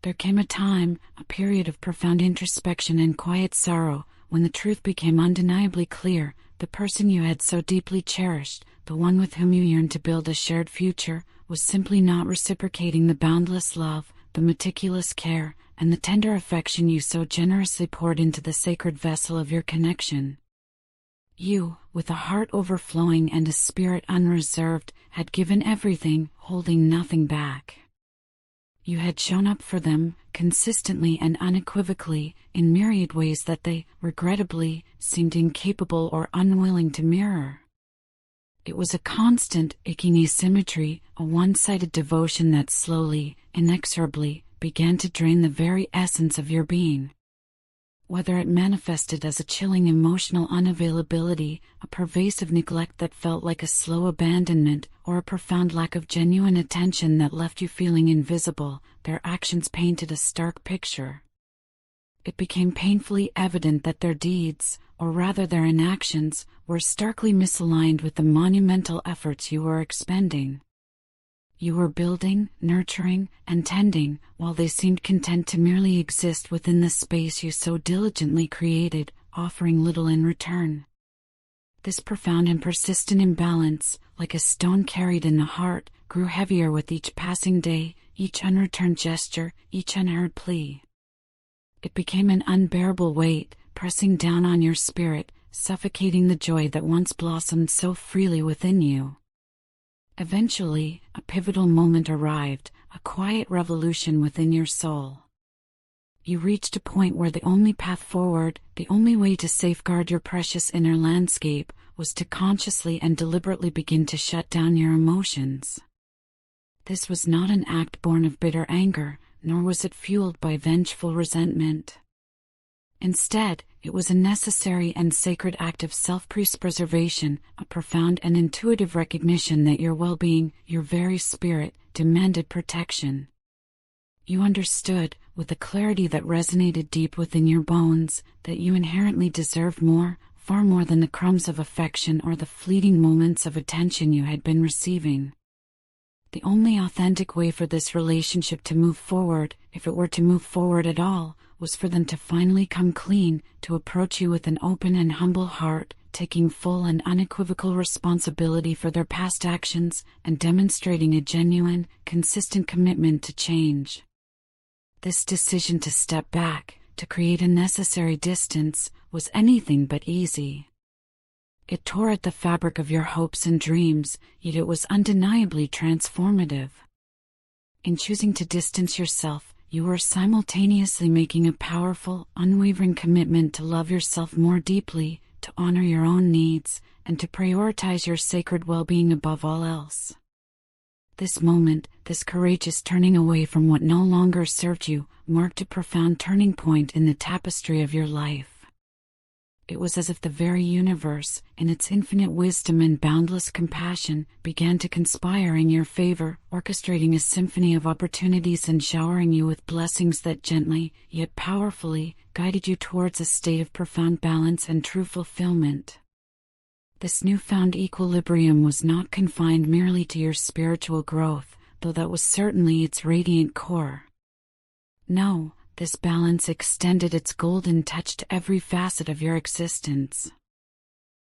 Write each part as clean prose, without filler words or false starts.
There came a time, a period of profound introspection and quiet sorrow, when the truth became undeniably clear. The person you had so deeply cherished, the one with whom you yearned to build a shared future, was simply not reciprocating the boundless love, the meticulous care, and the tender affection you so generously poured into the sacred vessel of your connection. You, with a heart overflowing and a spirit unreserved, had given everything, holding nothing back. You had shown up for them, consistently and unequivocally, in myriad ways that they, regrettably, seemed incapable or unwilling to mirror. It was a constant, aching asymmetry, a one-sided devotion that slowly, inexorably, began to drain the very essence of your being. Whether it manifested as a chilling emotional unavailability, a pervasive neglect that felt like a slow abandonment, or a profound lack of genuine attention that left you feeling invisible, their actions painted a stark picture. It became painfully evident that their deeds, or rather their inactions, were starkly misaligned with the monumental efforts you were expending. You were building, nurturing, and tending, while they seemed content to merely exist within the space you so diligently created, offering little in return. This profound and persistent imbalance, like a stone carried in the heart, grew heavier with each passing day, each unreturned gesture, each unheard plea. It became an unbearable weight, pressing down on your spirit, suffocating the joy that once blossomed so freely within you. Eventually, a pivotal moment arrived, a quiet revolution within your soul. You reached a point where the only path forward, the only way to safeguard your precious inner landscape, was to consciously and deliberately begin to shut down your emotions. This was not an act born of bitter anger, nor was it fueled by vengeful resentment. Instead, it was a necessary and sacred act of self-preservation, a profound and intuitive recognition that your well-being, your very spirit, demanded protection. You understood, with a clarity that resonated deep within your bones, that you inherently deserved more, far more than the crumbs of affection or the fleeting moments of attention you had been receiving. The only authentic way for this relationship to move forward, if it were to move forward at all, was for them to finally come clean, to approach you with an open and humble heart, taking full and unequivocal responsibility for their past actions, and demonstrating a genuine, consistent commitment to change. This decision to step back, to create a necessary distance, was anything but easy. It tore at the fabric of your hopes and dreams, yet it was undeniably transformative. In choosing to distance yourself, you were simultaneously making a powerful, unwavering commitment to love yourself more deeply, to honor your own needs, and to prioritize your sacred well-being above all else. This moment, this courageous turning away from what no longer served you, marked a profound turning point in the tapestry of your life. It was as if the very universe, in its infinite wisdom and boundless compassion, began to conspire in your favor, orchestrating a symphony of opportunities and showering you with blessings that gently, yet powerfully, guided you towards a state of profound balance and true fulfillment. This newfound equilibrium was not confined merely to your spiritual growth, though that was certainly its radiant core. No, this balance extended its golden touch to every facet of your existence.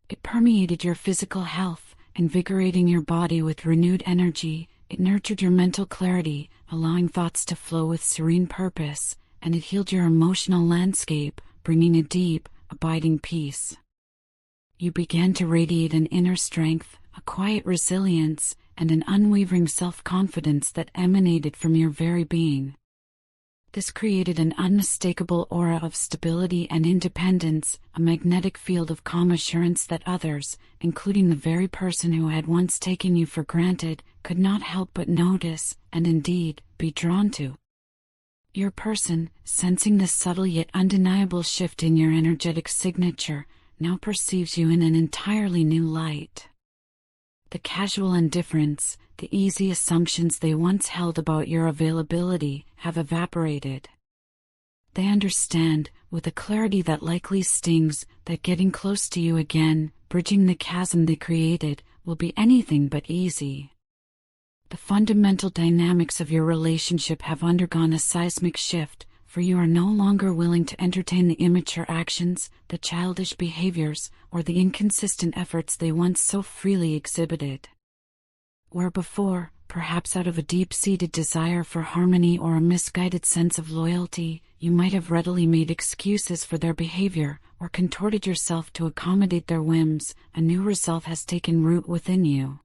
It permeated your physical health, invigorating your body with renewed energy. It nurtured your mental clarity, allowing thoughts to flow with serene purpose, and it healed your emotional landscape, bringing a deep, abiding peace. You began to radiate an inner strength, a quiet resilience, and an unwavering self-confidence that emanated from your very being. This created an unmistakable aura of stability and independence, a magnetic field of calm assurance that others, including the very person who had once taken you for granted, could not help but notice, and indeed, be drawn to. Your person, sensing this subtle yet undeniable shift in your energetic signature, now perceives you in an entirely new light. The casual indifference, the easy assumptions they once held about your availability, have evaporated. They understand, with a clarity that likely stings, that getting close to you again, bridging the chasm they created, will be anything but easy. The fundamental dynamics of your relationship have undergone a seismic shift, for you are no longer willing to entertain the immature actions, the childish behaviors, or the inconsistent efforts they once so freely exhibited. Where before, perhaps out of a deep-seated desire for harmony or a misguided sense of loyalty, you might have readily made excuses for their behavior, or contorted yourself to accommodate their whims, a new resolve has taken root within you.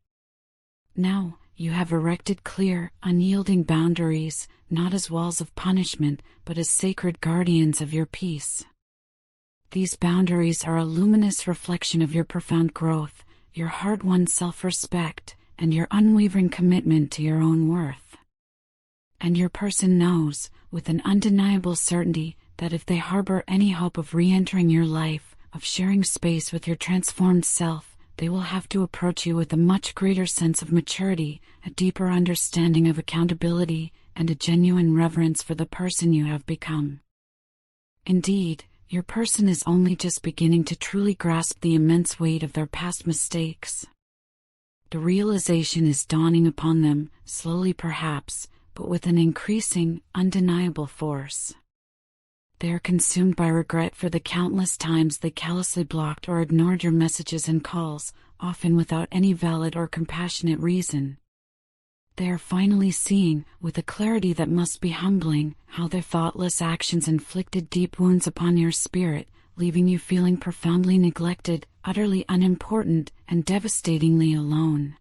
Now, you have erected clear, unyielding boundaries, not as walls of punishment, but as sacred guardians of your peace. These boundaries are a luminous reflection of your profound growth, your hard-won self-respect, and your unwavering commitment to your own worth. And your person knows, with an undeniable certainty, that if they harbor any hope of re-entering your life, of sharing space with your transformed self, they will have to approach you with a much greater sense of maturity, a deeper understanding of accountability, and a genuine reverence for the person you have become. Indeed, your person is only just beginning to truly grasp the immense weight of their past mistakes. The realization is dawning upon them, slowly perhaps, but with an increasing, undeniable force. They are consumed by regret for the countless times they callously blocked or ignored your messages and calls, often without any valid or compassionate reason. They are finally seeing, with a clarity that must be humbling, how their thoughtless actions inflicted deep wounds upon your spirit, leaving you feeling profoundly neglected, utterly unimportant, and devastatingly alone.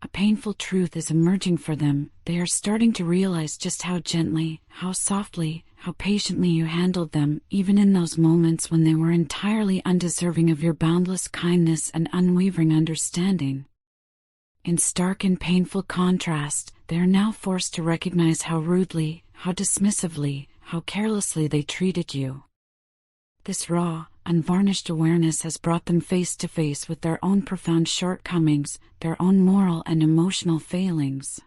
A painful truth is emerging for them. They are starting to realize just how gently, how softly, how patiently you handled them, even in those moments when they were entirely undeserving of your boundless kindness and unwavering understanding. In stark and painful contrast, they are now forced to recognize how rudely, how dismissively, how carelessly they treated you. This raw, unvarnished awareness has brought them face to face with their own profound shortcomings, their own moral and emotional failings.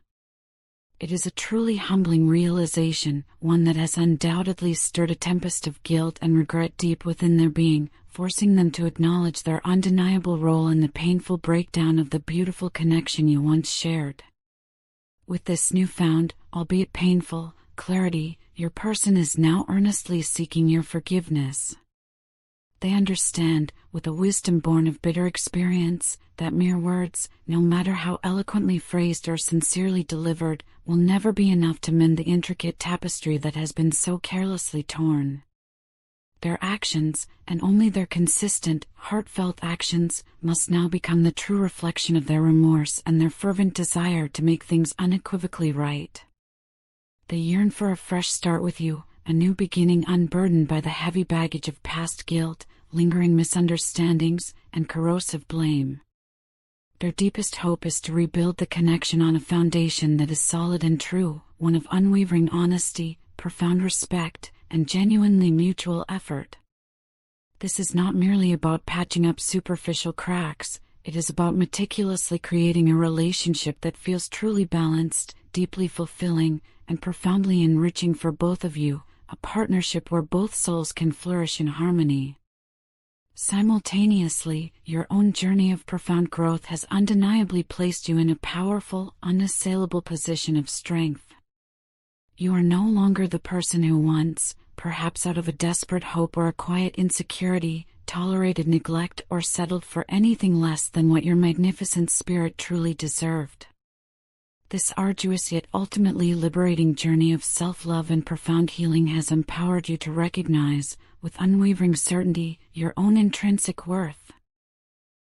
It is a truly humbling realization, one that has undoubtedly stirred a tempest of guilt and regret deep within their being, forcing them to acknowledge their undeniable role in the painful breakdown of the beautiful connection you once shared. With this newfound, albeit painful, clarity, your person is now earnestly seeking your forgiveness. They understand, with a wisdom born of bitter experience, that mere words, no matter how eloquently phrased or sincerely delivered, will never be enough to mend the intricate tapestry that has been so carelessly torn. Their actions, and only their consistent, heartfelt actions, must now become the true reflection of their remorse and their fervent desire to make things unequivocally right. They yearn for a fresh start with you, a new beginning unburdened by the heavy baggage of past guilt, lingering misunderstandings, and corrosive blame. Their deepest hope is to rebuild the connection on a foundation that is solid and true, one of unwavering honesty, profound respect, and genuinely mutual effort. This is not merely about patching up superficial cracks, it is about meticulously creating a relationship that feels truly balanced, deeply fulfilling, and profoundly enriching for both of you, a partnership where both souls can flourish in harmony. Simultaneously, your own journey of profound growth has undeniably placed you in a powerful, unassailable position of strength. You are no longer the person who once, perhaps out of a desperate hope or a quiet insecurity, tolerated neglect or settled for anything less than what your magnificent spirit truly deserved. This arduous yet ultimately liberating journey of self-love and profound healing has empowered you to recognize, with unwavering certainty, your own intrinsic worth.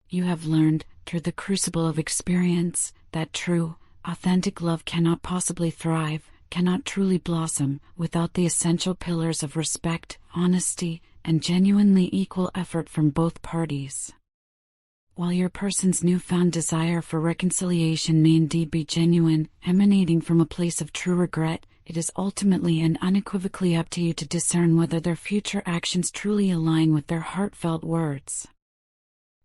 You have learned, through the crucible of experience, that true, authentic love cannot possibly thrive, cannot truly blossom, without the essential pillars of respect, honesty, and genuinely equal effort from both parties. While your person's newfound desire for reconciliation may indeed be genuine, emanating from a place of true regret, it is ultimately and unequivocally up to you to discern whether their future actions truly align with their heartfelt words.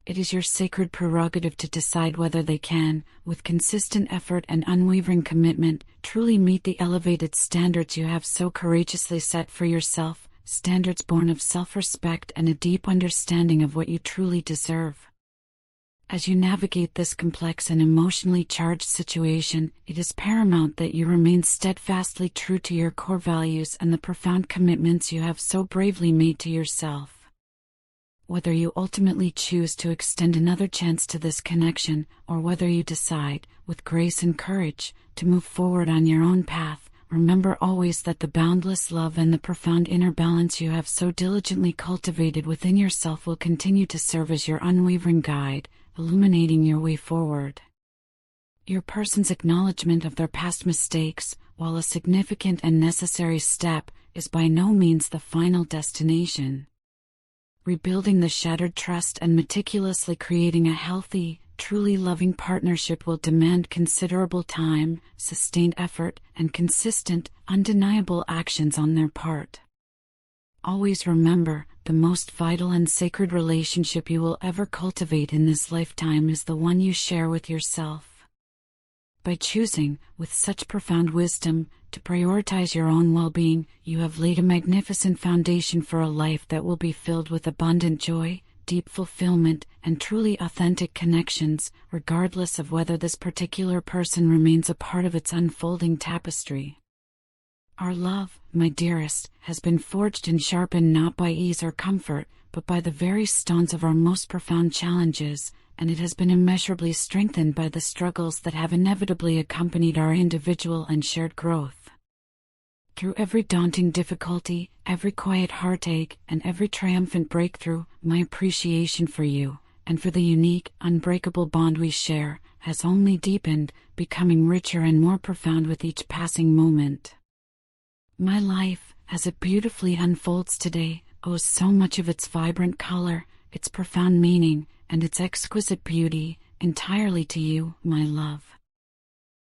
It is your sacred prerogative to decide whether they can, with consistent effort and unwavering commitment, truly meet the elevated standards you have so courageously set for yourself, standards born of self-respect and a deep understanding of what you truly deserve. As you navigate this complex and emotionally charged situation, it is paramount that you remain steadfastly true to your core values and the profound commitments you have so bravely made to yourself. Whether you ultimately choose to extend another chance to this connection, or whether you decide, with grace and courage, to move forward on your own path, remember always that the boundless love and the profound inner balance you have so diligently cultivated within yourself will continue to serve as your unwavering guide, illuminating your way forward. Your person's acknowledgement of their past mistakes, while a significant and necessary step, is by no means the final destination. Rebuilding the shattered trust and meticulously creating a healthy, truly loving partnership will demand considerable time, sustained effort, and consistent, undeniable actions on their part. Always remember, the most vital and sacred relationship you will ever cultivate in this lifetime is the one you share with yourself. By choosing, with such profound wisdom, to prioritize your own well-being, you have laid a magnificent foundation for a life that will be filled with abundant joy, deep fulfillment, and truly authentic connections, regardless of whether this particular person remains a part of its unfolding tapestry. Our love, my dearest, has been forged and sharpened not by ease or comfort, but by the very stones of our most profound challenges, and it has been immeasurably strengthened by the struggles that have inevitably accompanied our individual and shared growth. Through every daunting difficulty, every quiet heartache, and every triumphant breakthrough, my appreciation for you, and for the unique, unbreakable bond we share, has only deepened, becoming richer and more profound with each passing moment. My life, as it beautifully unfolds today, owes so much of its vibrant color, its profound meaning, and its exquisite beauty, entirely to you, my love.